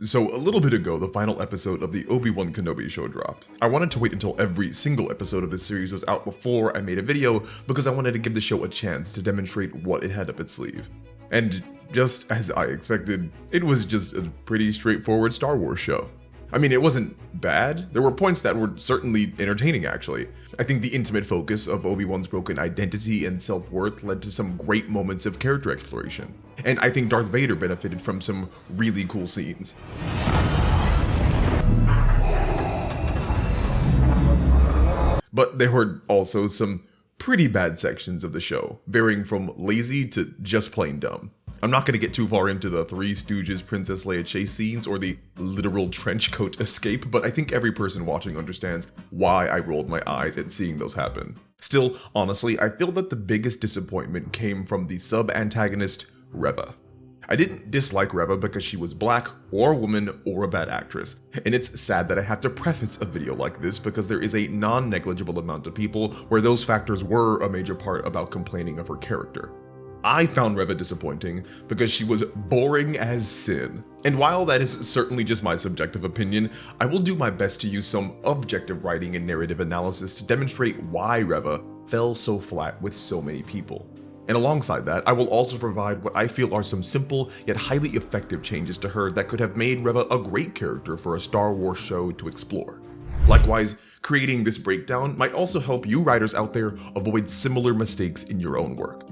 So a little bit ago, the final episode of the Obi-Wan Kenobi show dropped. I wanted to wait until every single episode of this series was out before I made a video because I wanted to give the show a chance to demonstrate what it had up its sleeve. And just as I expected, it was just a pretty straightforward Star Wars show. I mean, it wasn't bad. There were points that were certainly entertaining, actually. I think the intimate focus of Obi-Wan's broken identity and self-worth led to some great moments of character exploration. And I think Darth Vader benefited from some really cool scenes. But there were also some pretty bad sections of the show, varying from lazy to just plain dumb. I'm not going to get too far into the Three Stooges Princess Leia chase scenes or the literal trench coat escape, but I think every person watching understands why I rolled my eyes at seeing those happen. Still, honestly, I feel that the biggest disappointment came from the sub-antagonist, Reva. I didn't dislike Reva because she was black, or a woman, or a bad actress, and it's sad that I have to preface a video like this because there is a non-negligible amount of people where those factors were a major part about complaining of her character. I found Reva disappointing because she was boring as sin. And while that is certainly just my subjective opinion, I will do my best to use some objective writing and narrative analysis to demonstrate why Reva fell so flat with so many people. And alongside that, I will also provide what I feel are some simple yet highly effective changes to her that could have made Reva a great character for a Star Wars show to explore. Likewise, creating this breakdown might also help you writers out there avoid similar mistakes in your own work.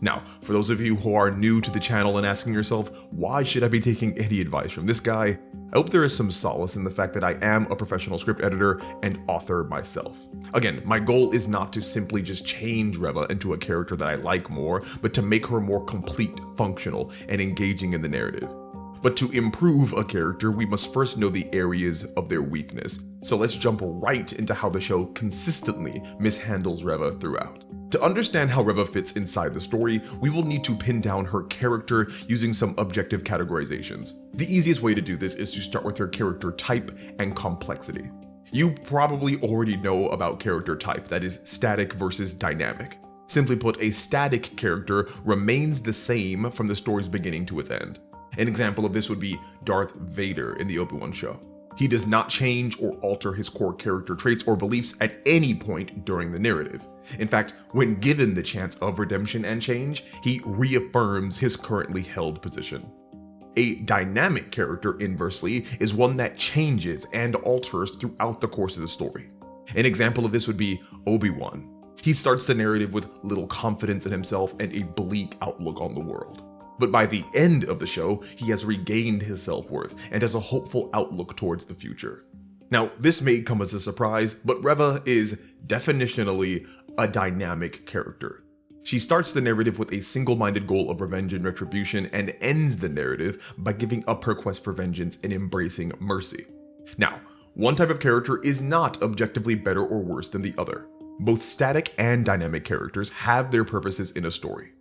Now, for those of you who are new to the channel and asking yourself, why should I be taking any advice from this guy? I hope there is some solace in the fact that I am a professional script editor and author myself. Again, my goal is not to simply just change Reva into a character that I like more, but to make her more complete, functional, and engaging in the narrative. But to improve a character, we must first know the areas of their weakness. So let's jump right into how the show consistently mishandles Reva throughout. To understand how Reva fits inside the story, we will need to pin down her character using some objective categorizations. The easiest way to do this is to start with her character type and complexity. You probably already know about character type, that is static versus dynamic. Simply put, a static character remains the same from the story's beginning to its end. An example of this would be Darth Vader in the Obi-Wan show. He does not change or alter his core character traits or beliefs at any point during the narrative. In fact, when given the chance of redemption and change, he reaffirms his currently held position. A dynamic character, inversely, is one that changes and alters throughout the course of the story. An example of this would be Obi-Wan. He starts the narrative with little confidence in himself and a bleak outlook on the world. But by the end of the show, he has regained his self-worth and has a hopeful outlook towards the future. Now, this may come as a surprise, but Reva is definitionally a dynamic character. She starts the narrative with a single-minded goal of revenge and retribution and ends the narrative by giving up her quest for vengeance and embracing mercy. Now, one type of character is not objectively better or worse than the other. Both static and dynamic characters have their purposes in a story.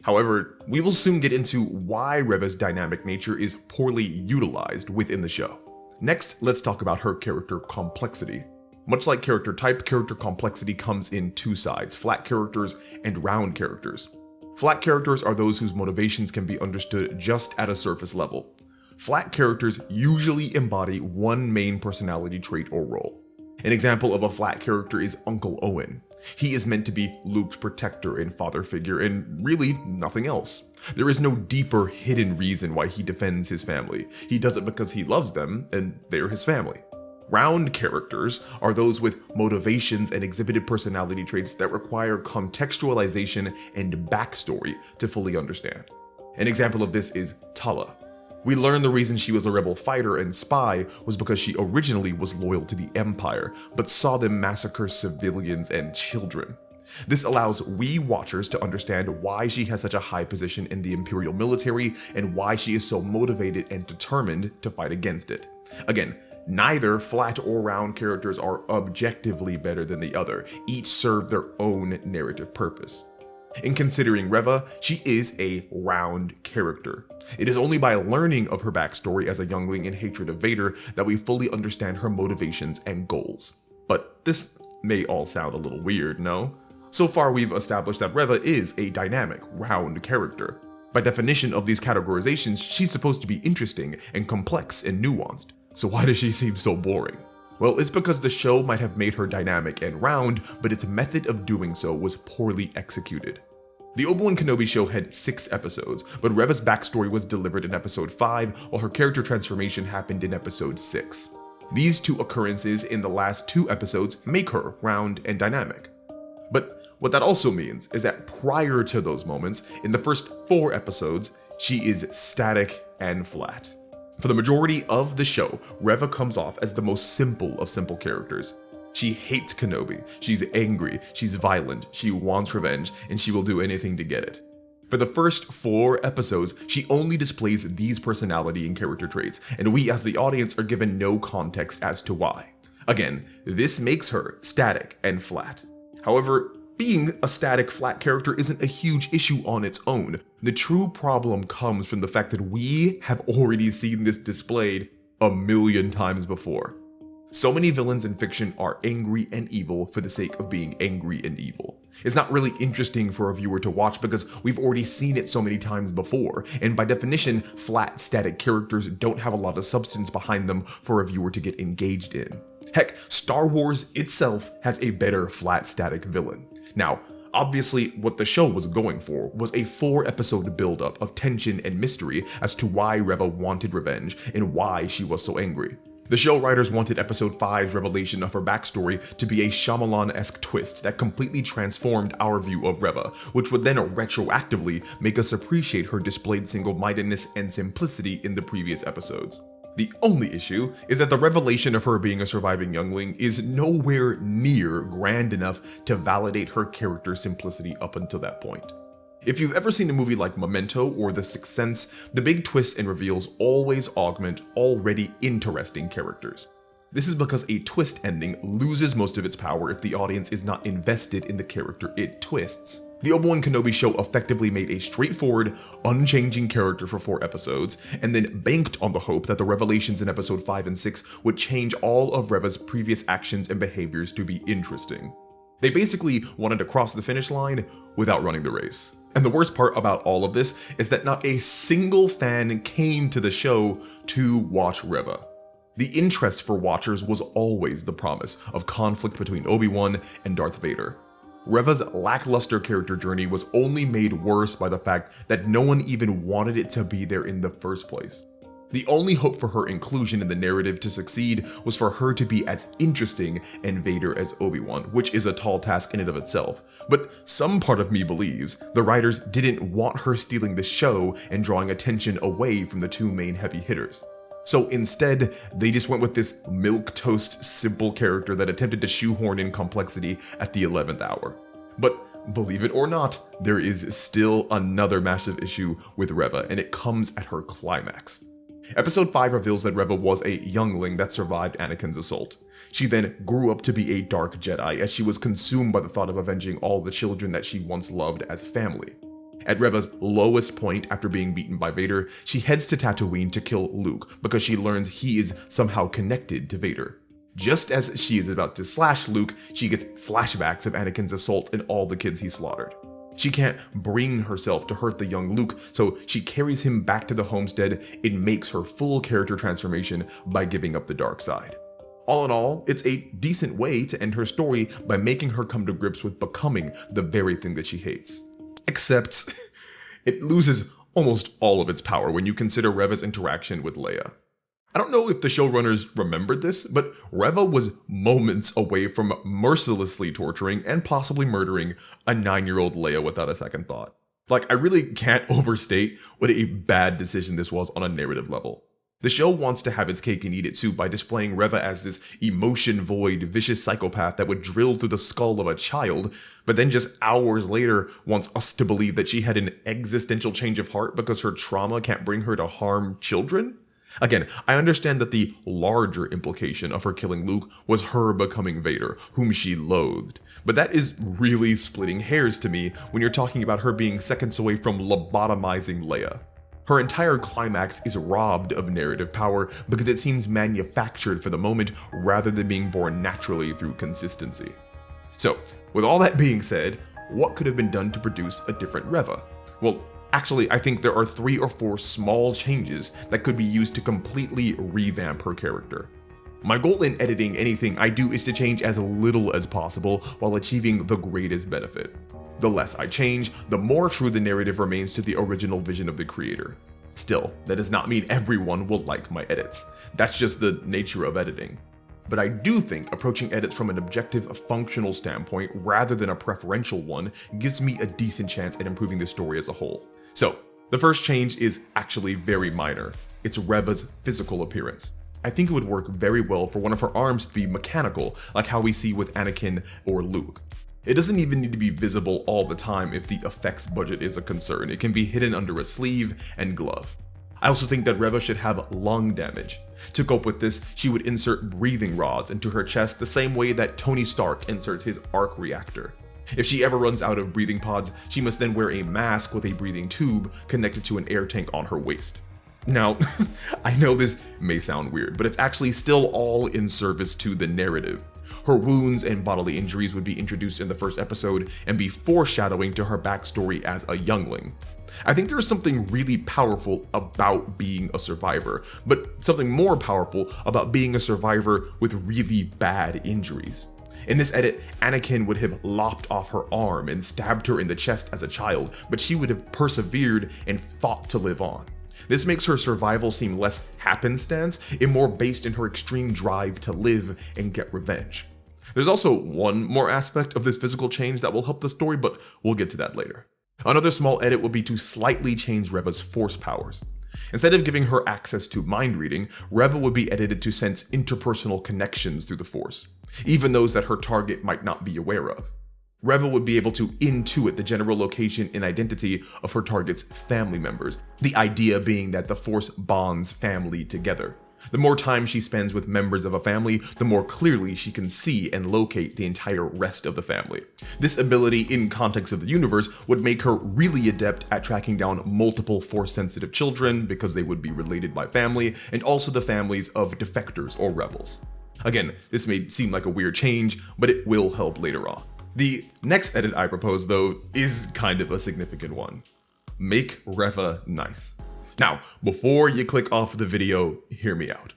However, we will soon get into why Reva's dynamic nature is poorly utilized within the show. Next, let's talk about her character complexity. Much like character type, character complexity comes in two sides, flat characters and round characters. Flat characters are those whose motivations can be understood just at a surface level. Flat characters usually embody one main personality trait or role. An example of a flat character is Uncle Owen. He is meant to be Luke's protector and father figure, and really nothing else. There is no deeper hidden reason why he defends his family. He does it because he loves them, and they're his family. Round characters are those with motivations and exhibited personality traits that require contextualization and backstory to fully understand. An example of this is Tala. We learn the reason she was a rebel fighter and spy was because she originally was loyal to the Empire, but saw them massacre civilians and children. This allows we watchers to understand why she has such a high position in the Imperial military and why she is so motivated and determined to fight against it. Again, neither flat or round characters are objectively better than the other. Each serve their own narrative purpose. In considering Reva, she is a round character. It is only by learning of her backstory as a youngling in hatred of Vader that we fully understand her motivations and goals. But this may all sound a little weird, no? So far we've established that Reva is a dynamic, round character. By definition of these categorizations, she's supposed to be interesting and complex and nuanced. So why does she seem so boring? Well, it's because the show might have made her dynamic and round, but its method of doing so was poorly executed. The Obi-Wan Kenobi show had 6 episodes, but Reva's backstory was delivered in episode 5, while her character transformation happened in episode 6. These 2 occurrences in the last 2 episodes make her round and dynamic. But what that also means is that prior to those moments, in the first 4 episodes, she is static and flat. For the majority of the show, Reva comes off as the most simple of simple characters. She hates Kenobi, she's angry, she's violent, she wants revenge, and she will do anything to get it. For the first 4 episodes, she only displays these personality and character traits, and we as the audience are given no context as to why. Again, this makes her static and flat. However, being a static, flat character isn't a huge issue on its own. The true problem comes from the fact that we have already seen this displayed a million times before. So many villains in fiction are angry and evil for the sake of being angry and evil. It's not really interesting for a viewer to watch because we've already seen it so many times before, and by definition, flat, static characters don't have a lot of substance behind them for a viewer to get engaged in. Heck, Star Wars itself has a better flat, static villain. Now, obviously, what the show was going for was a 4-episode buildup of tension and mystery as to why Reva wanted revenge and why she was so angry. The show writers wanted episode 5's revelation of her backstory to be a Shyamalan-esque twist that completely transformed our view of Reva, which would then retroactively make us appreciate her displayed single-mindedness and simplicity in the previous episodes. The only issue is that the revelation of her being a surviving youngling is nowhere near grand enough to validate her character's simplicity up until that point. If you've ever seen a movie like Memento or The Sixth Sense, the big twists and reveals always augment already interesting characters. This is because a twist ending loses most of its power if the audience is not invested in the character it twists. The Obi-Wan Kenobi show effectively made a straightforward, unchanging character for 4 episodes, and then banked on the hope that the revelations in episode 5 and 6 would change all of Reva's previous actions and behaviors to be interesting. They basically wanted to cross the finish line without running the race. And the worst part about all of this is that not a single fan came to the show to watch Reva. The interest for watchers was always the promise of conflict between Obi-Wan and Darth Vader. Reva's lackluster character journey was only made worse by the fact that no one even wanted it to be there in the first place. The only hope for her inclusion in the narrative to succeed was for her to be as interesting and Vader as Obi-Wan, which is a tall task in and of itself. But some part of me believes the writers didn't want her stealing the show and drawing attention away from the 2 main heavy hitters. So instead, they just went with this milquetoast simple character that attempted to shoehorn in complexity at the 11th hour. But believe it or not, there is still another massive issue with Reva, and it comes at her climax. Episode 5 reveals that Reva was a youngling that survived Anakin's assault. She then grew up to be a dark Jedi as she was consumed by the thought of avenging all the children that she once loved as family. At Reva's lowest point after being beaten by Vader, she heads to Tatooine to kill Luke because she learns he is somehow connected to Vader. Just as she is about to slash Luke, she gets flashbacks of Anakin's assault and all the kids he slaughtered. She can't bring herself to hurt the young Luke, so she carries him back to the homestead and makes her full character transformation by giving up the dark side. All in all, it's a decent way to end her story by making her come to grips with becoming the very thing that she hates. Except, it loses almost all of its power when you consider Reva's interaction with Leia. I don't know if the showrunners remembered this, but Reva was moments away from mercilessly torturing and possibly murdering a 9-year-old Leia without a second thought. Like, I really can't overstate what a bad decision this was on a narrative level. The show wants to have its cake and eat it too by displaying Reva as this emotion-void, vicious psychopath that would drill through the skull of a child, but then just hours later wants us to believe that she had an existential change of heart because her trauma can't bring her to harm children? Again, I understand that the larger implication of her killing Luke was her becoming Vader, whom she loathed. But that is really splitting hairs to me when you're talking about her being seconds away from lobotomizing Leia. Her entire climax is robbed of narrative power because it seems manufactured for the moment rather than being born naturally through consistency. So, with all that being said, what could have been done to produce a different Reva? Well, Actually, I think there are 3 or 4 small changes that could be used to completely revamp her character. My goal in editing anything I do is to change as little as possible while achieving the greatest benefit. The less I change, the more true the narrative remains to the original vision of the creator. Still, that does not mean everyone will like my edits. That's just the nature of editing. But I do think approaching edits from an objective, functional standpoint rather than a preferential one gives me a decent chance at improving the story as a whole. So, the first change is actually very minor. It's Reva's physical appearance. I think it would work very well for one of her arms to be mechanical, like how we see with Anakin or Luke. It doesn't even need to be visible all the time if the effects budget is a concern. It can be hidden under a sleeve and glove. I also think that Reva should have lung damage. To cope with this, she would insert breathing rods into her chest the same way that Tony Stark inserts his arc reactor. If she ever runs out of breathing pods, she must then wear a mask with a breathing tube connected to an air tank on her waist. Now, I know this may sound weird, but it's actually still all in service to the narrative. Her wounds and bodily injuries would be introduced in the first episode and be foreshadowing to her backstory as a youngling. I think there is something really powerful about being a survivor, but something more powerful about being a survivor with really bad injuries. In this edit, Anakin would have lopped off her arm and stabbed her in the chest as a child, but she would have persevered and fought to live on. This makes her survival seem less happenstance and more based in her extreme drive to live and get revenge. There's also one more aspect of this physical change that will help the story, but we'll get to that later. Another small edit would be to slightly change Reva's force powers. Instead of giving her access to mind reading, Reva would be edited to sense interpersonal connections through the force, even those that her target might not be aware of. Reva would be able to intuit the general location and identity of her target's family members, the idea being that the force bonds family together. The more time she spends with members of a family, the more clearly she can see and locate the entire rest of the family. This ability in context of the universe would make her really adept at tracking down multiple force-sensitive children because they would be related by family, and also the families of defectors or rebels. Again, this may seem like a weird change, but it will help later on. The next edit I propose, though, is kind of a significant one. Make Reva nice. Now, before you click off the video, hear me out.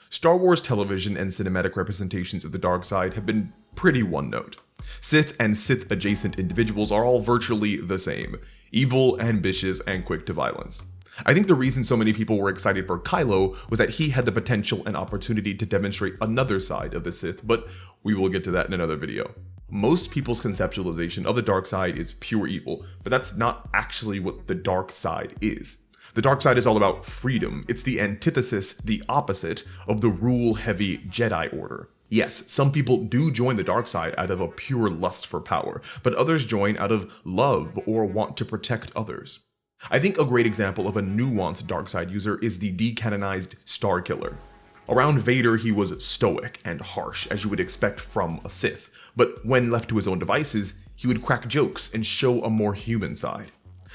Star Wars television and cinematic representations of the dark side have been pretty one note. Sith and Sith-adjacent individuals are all virtually the same: evil, ambitious, and quick to violence. I think the reason so many people were excited for Kylo was that he had the potential and opportunity to demonstrate another side of the Sith, but we will get to that in another video. Most people's conceptualization of the dark side is pure evil, but that's not actually what the dark side is. The dark side is all about freedom. It's the antithesis, the opposite, of the rule-heavy Jedi Order. Yes, some people do join the dark side out of a pure lust for power, but others join out of love or want to protect others. I think a great example of a nuanced dark side user is the decanonized Starkiller. Around Vader, he was stoic and harsh, as you would expect from a Sith, but when left to his own devices, he would crack jokes and show a more human side.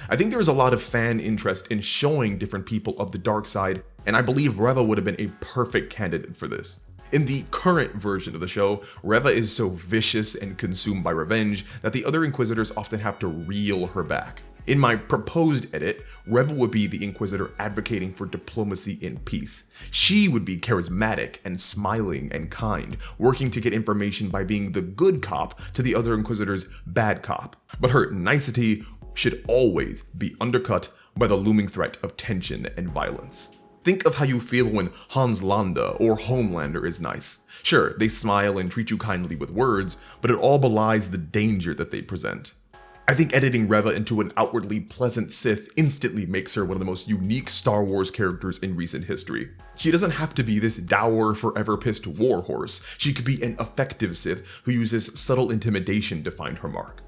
I think there is a lot of fan interest in showing different people of the dark side, and I believe Reva would have been a perfect candidate for this. In the current version of the show, Reva is so vicious and consumed by revenge that the other Inquisitors often have to reel her back. In my proposed edit, Reva would be the Inquisitor advocating for diplomacy and peace. She would be charismatic and smiling and kind, working to get information by being the good cop to the other Inquisitor's bad cop. But her nicety should always be undercut by the looming threat of tension and violence. Think of how you feel when Hans Landa or Homelander is nice. Sure, they smile and treat you kindly with words, but it all belies the danger that they present. I think editing Reva into an outwardly pleasant Sith instantly makes her one of the most unique Star Wars characters in recent history. She doesn't have to be this dour, forever pissed warhorse. She could be an effective Sith who uses subtle intimidation to find her mark.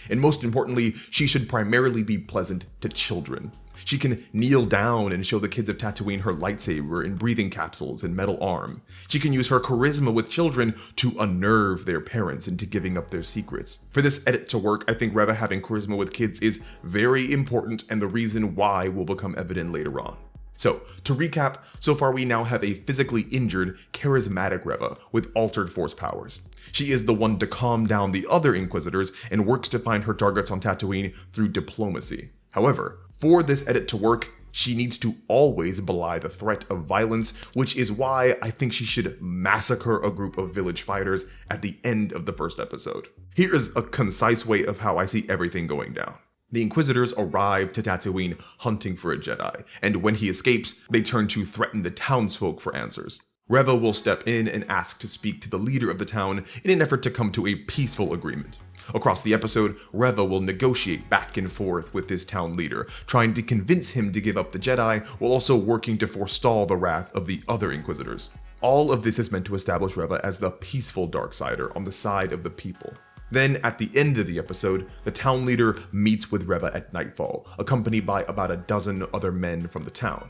And most importantly, she should primarily be pleasant to children. She can kneel down and show the kids of Tatooine her lightsaber and breathing capsules and metal arm. She can use her charisma with children to unnerve their parents into giving up their secrets. For this edit to work, I think Reva having charisma with kids is very important, and the reason why will become evident later on. So, to recap, so far we now have a physically injured, charismatic Reva with altered force powers. She is the one to calm down the other Inquisitors and works to find her targets on Tatooine through diplomacy. However, For this edit to work, she needs to always belie the threat of violence, which is why I think she should massacre a group of village fighters at the end of the first episode. Here is a concise way of how I see everything going down. The Inquisitors arrive to Tatooine hunting for a Jedi, and when he escapes, they turn to threaten the townsfolk for answers. Reva will step in and ask to speak to the leader of the town in an effort to come to a peaceful agreement. Across the episode, Reva will negotiate back and forth with this town leader, trying to convince him to give up the Jedi while also working to forestall the wrath of the other Inquisitors. All of this is meant to establish Reva as the peaceful Darksider on the side of the people. Then, at the end of the episode, the town leader meets with Reva at nightfall, accompanied by about a dozen other men from the town.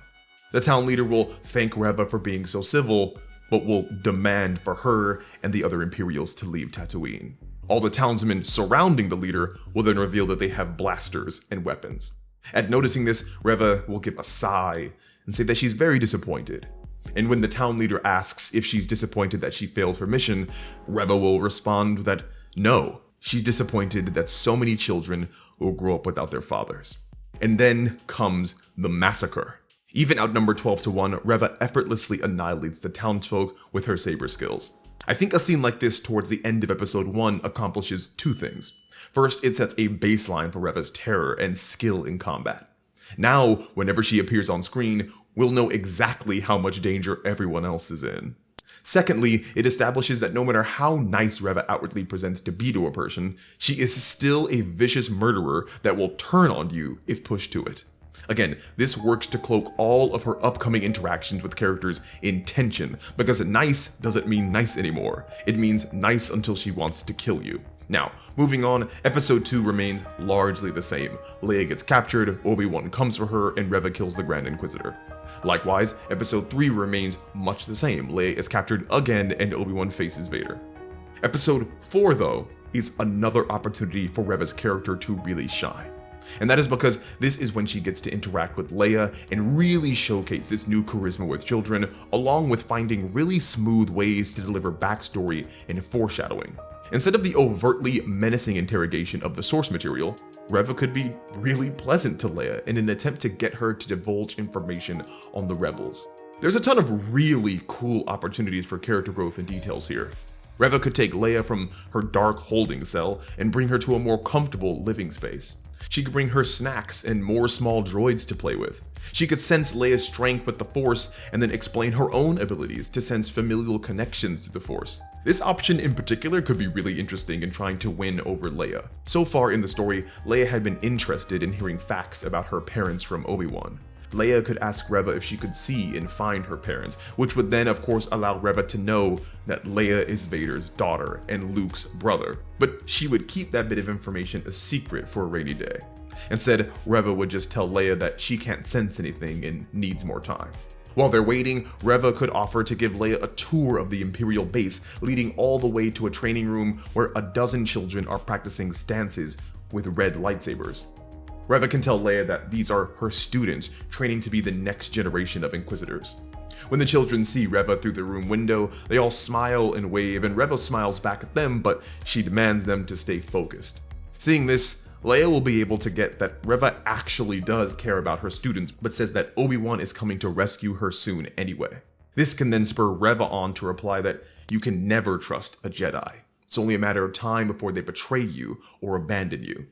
The town leader will thank Reva for being so civil, but will demand for her and the other Imperials to leave Tatooine. All the townsmen surrounding the leader will then reveal that they have blasters and weapons. At noticing this, Reva will give a sigh and say that she's very disappointed. And when the town leader asks if she's disappointed that she failed her mission, Reva will respond that no, she's disappointed that so many children will grow up without their fathers. And then comes the massacre. Even outnumbered 12-1, Reva effortlessly annihilates the townsfolk with her saber skills. I think a scene like this towards the end of episode 1 accomplishes two things. First, it sets a baseline for Reva's terror and skill in combat. Now, whenever she appears on screen, we'll know exactly how much danger everyone else is in. Secondly, it establishes that no matter how nice Reva outwardly presents to be to a person, she is still a vicious murderer that will turn on you if pushed to it. Again, this works to cloak all of her upcoming interactions with characters in tension, because nice doesn't mean nice anymore. It means nice until she wants to kill you. Now, moving on, episode 2 remains largely the same. Leia gets captured, Obi-Wan comes for her, and Reva kills the Grand Inquisitor. Likewise, episode 3 remains much the same. Leia is captured again, and Obi-Wan faces Vader. Episode 4, though, is another opportunity for Reva's character to really shine. And that is because this is when she gets to interact with Leia and really showcase this new charisma with children, along with finding really smooth ways to deliver backstory and foreshadowing. Instead of the overtly menacing interrogation of the source material, Reva could be really pleasant to Leia in an attempt to get her to divulge information on the rebels. There's a ton of really cool opportunities for character growth and details here. Reva could take Leia from her dark holding cell and bring her to a more comfortable living space. She could bring her snacks and more small droids to play with. She could sense Leia's strength with the Force and then explain her own abilities to sense familial connections to the Force. This option in particular could be really interesting in trying to win over Leia. So far in the story, Leia had been interested in hearing facts about her parents from Obi-Wan. Leia could ask Reva if she could see and find her parents, which would then of course allow Reva to know that Leia is Vader's daughter and Luke's brother. But she would keep that bit of information a secret for a rainy day. Instead, Reva would just tell Leia that she can't sense anything and needs more time. While they're waiting, Reva could offer to give Leia a tour of the Imperial base, leading all the way to a training room where a dozen children are practicing stances with red lightsabers. Reva can tell Leia that these are her students, training to be the next generation of Inquisitors. When the children see Reva through the room window, they all smile and wave, and Reva smiles back at them, but she demands them to stay focused. Seeing this, Leia will be able to get that Reva actually does care about her students, but says that Obi-Wan is coming to rescue her soon anyway. This can then spur Reva on to reply that you can never trust a Jedi. It's only a matter of time before they betray you or abandon you.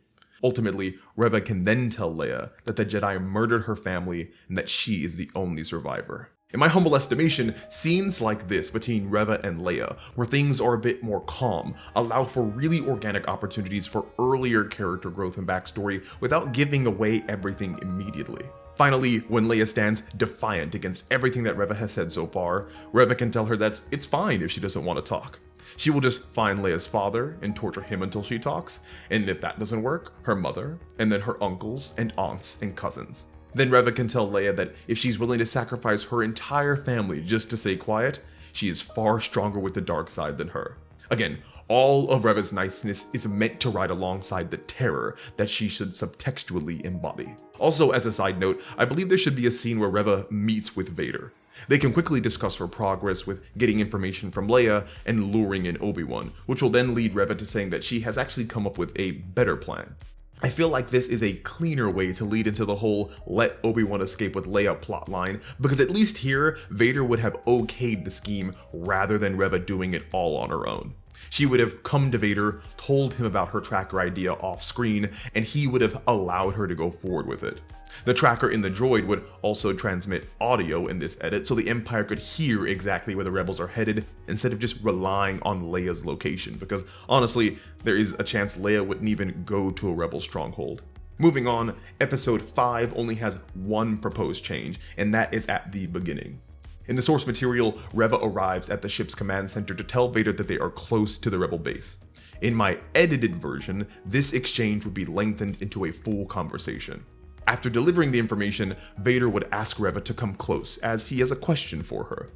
Ultimately, Reva can then tell Leia that the Jedi murdered her family and that she is the only survivor. In my humble estimation, scenes like this between Reva and Leia, where things are a bit more calm, allow for really organic opportunities for earlier character growth and backstory without giving away everything immediately. Finally, when Leia stands defiant against everything that Reva has said so far, Reva can tell her that it's fine if she doesn't want to talk. She will just find Leia's father and torture him until she talks, and if that doesn't work, her mother, and then her uncles and aunts and cousins. Then Reva can tell Leia that if she's willing to sacrifice her entire family just to stay quiet, she is far stronger with the dark side than her. Again, all of Reva's niceness is meant to ride alongside the terror that she should subtextually embody. Also, as a side note, I believe there should be a scene where Reva meets with Vader. They can quickly discuss her progress with getting information from Leia and luring in Obi-Wan, which will then lead Reva to saying that she has actually come up with a better plan. I feel like this is a cleaner way to lead into the whole let Obi-Wan escape with Leia plotline, because at least here, Vader would have okayed the scheme rather than Reva doing it all on her own. She would have come to Vader, told him about her tracker idea off screen, and he would have allowed her to go forward with it. The tracker in the droid would also transmit audio in this edit so the Empire could hear exactly where the rebels are headed instead of just relying on Leia's location, because honestly, there is a chance Leia wouldn't even go to a rebel stronghold. Moving on, episode 5 only has one proposed change, and that is at the beginning. In the source material, Reva arrives at the ship's command center to tell Vader that they are close to the rebel base. In my edited version, this exchange would be lengthened into a full conversation. After delivering the information, Vader would ask Reva to come close, as he has a question for her.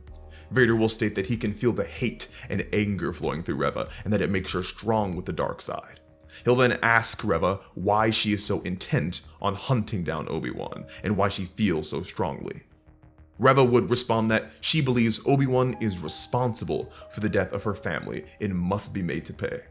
Vader will state that he can feel the hate and anger flowing through Reva, and that it makes her strong with the dark side. He'll then ask Reva why she is so intent on hunting down Obi-Wan, and why she feels so strongly. Reva would respond that she believes Obi-Wan is responsible for the death of her family and must be made to pay.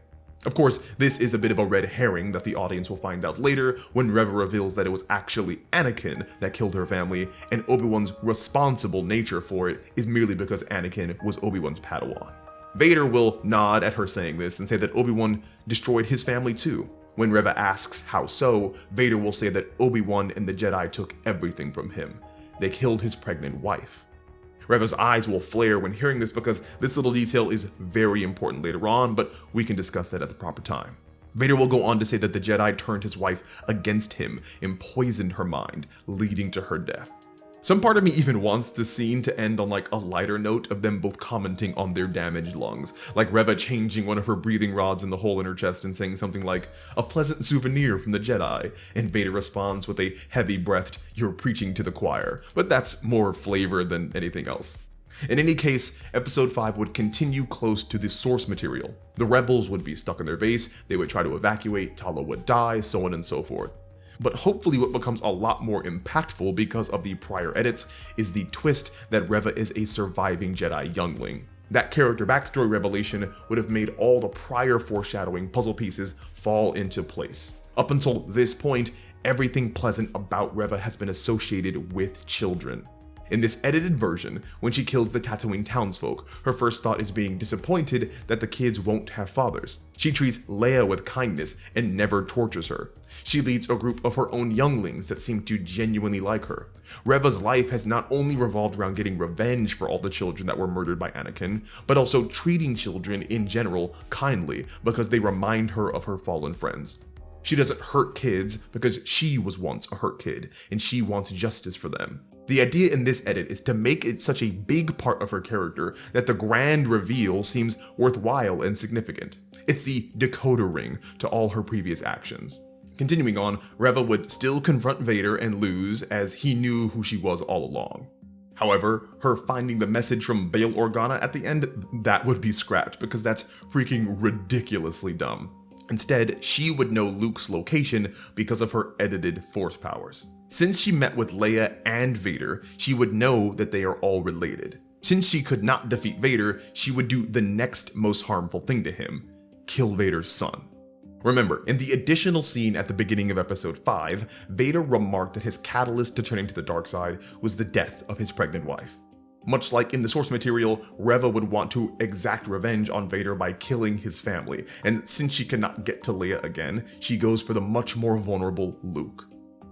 Of course, this is a bit of a red herring that the audience will find out later when Reva reveals that it was actually Anakin that killed her family, and Obi-Wan's responsible nature for it is merely because Anakin was Obi-Wan's Padawan. Vader will nod at her saying this and say that Obi-Wan destroyed his family too. When Reva asks how so, Vader will say that Obi-Wan and the Jedi took everything from him. They killed his pregnant wife. Reva's eyes will flare when hearing this because this little detail is very important later on, but we can discuss that at the proper time. Vader will go on to say that the Jedi turned his wife against him and poisoned her mind, leading to her death. Some part of me even wants the scene to end on like a lighter note of them both commenting on their damaged lungs, like Reva changing one of her breathing rods in the hole in her chest and saying something like, "A pleasant souvenir from the Jedi," and Vader responds with a heavy-breathed, "You're preaching to the choir," but that's more flavor than anything else. In any case, episode 5 would continue close to the source material. The rebels would be stuck in their base, they would try to evacuate, Tala would die, so on and so forth. But hopefully what becomes a lot more impactful because of the prior edits is the twist that Reva is a surviving Jedi youngling. That character backstory revelation would have made all the prior foreshadowing puzzle pieces fall into place. Up until this point, everything pleasant about Reva has been associated with children. In this edited version, when she kills the Tatooine townsfolk, her first thought is being disappointed that the kids won't have fathers. She treats Leia with kindness and never tortures her. She leads a group of her own younglings that seem to genuinely like her. Reva's life has not only revolved around getting revenge for all the children that were murdered by Anakin, but also treating children in general kindly because they remind her of her fallen friends. She doesn't hurt kids because she was once a hurt kid, and she wants justice for them. The idea in this edit is to make it such a big part of her character that the grand reveal seems worthwhile and significant. It's the decoder ring to all her previous actions. Continuing on, Reva would still confront Vader and lose, as he knew who she was all along. However, her finding the message from Bail Organa at the end, that would be scrapped because that's freaking ridiculously dumb. Instead, she would know Luke's location because of her edited force powers. Since she met with Leia and Vader, she would know that they are all related. Since she could not defeat Vader, she would do the next most harmful thing to him: kill Vader's son. Remember, in the additional scene at the beginning of episode 5, Vader remarked that his catalyst to turning to the dark side was the death of his pregnant wife. Much like in the source material, Reva would want to exact revenge on Vader by killing his family, and since she cannot get to Leia again, she goes for the much more vulnerable Luke.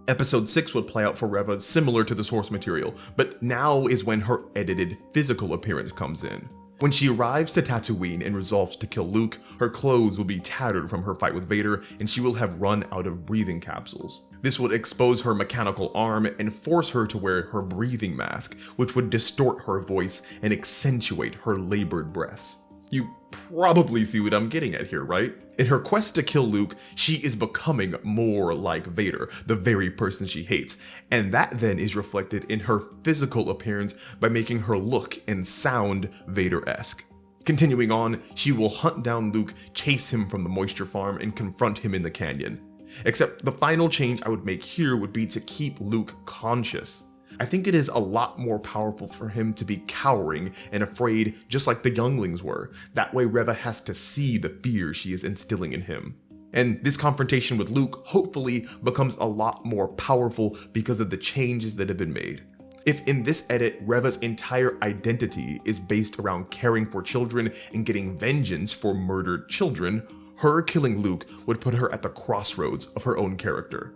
Episode 6 would play out for Reva similar to the source material, but now is when her edited physical appearance comes in. When she arrives to Tatooine and resolves to kill Luke, her clothes will be tattered from her fight with Vader, and she will have run out of breathing capsules. This would expose her mechanical arm and force her to wear her breathing mask, which would distort her voice and accentuate her labored breaths. You probably see what I'm getting at here, right? In her quest to kill Luke, she is becoming more like Vader, the very person she hates, and that then is reflected in her physical appearance by making her look and sound Vader-esque. Continuing on, she will hunt down Luke, chase him from the moisture farm, and confront him in the canyon. Except the final change I would make here would be to keep Luke conscious. I think it is a lot more powerful for him to be cowering and afraid just like the younglings were. That way Reva has to see the fear she is instilling in him. And this confrontation with Luke hopefully becomes a lot more powerful because of the changes that have been made. If in this edit, Reva's entire identity is based around caring for children and getting vengeance for murdered children, her killing Luke would put her at the crossroads of her own character.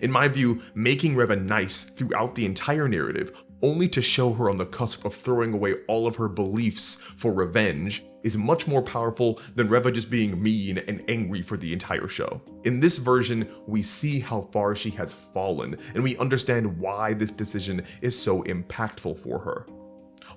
In my view, making Reva nice throughout the entire narrative, only to show her on the cusp of throwing away all of her beliefs for revenge, is much more powerful than Reva just being mean and angry for the entire show. In this version, we see how far she has fallen, and we understand why this decision is so impactful for her.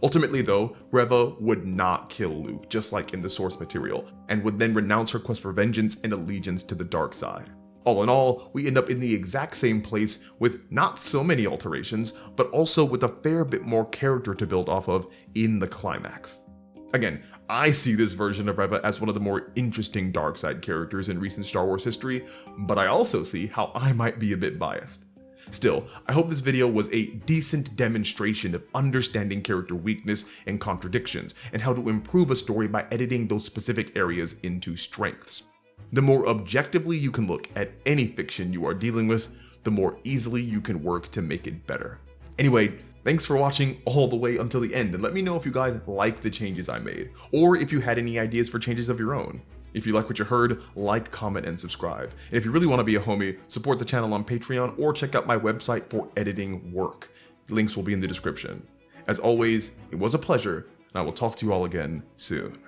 Ultimately though, Reva would not kill Luke, just like in the source material, and would then renounce her quest for vengeance and allegiance to the dark side. All in all, we end up in the exact same place with not so many alterations, but also with a fair bit more character to build off of in the climax. Again, I see this version of Reva as one of the more interesting dark side characters in recent Star Wars history, but I also see how I might be a bit biased. Still, I hope this video was a decent demonstration of understanding character weakness and contradictions, and how to improve a story by editing those specific areas into strengths. The more objectively you can look at any fiction you are dealing with, the more easily you can work to make it better. Anyway, thanks for watching all the way until the end, and let me know if you guys like the changes I made, or if you had any ideas for changes of your own. If you like what you heard, like, comment, and subscribe. And if you really want to be a homie, support the channel on Patreon or check out my website for editing work. Links will be in the description. As always, it was a pleasure, and I will talk to you all again soon.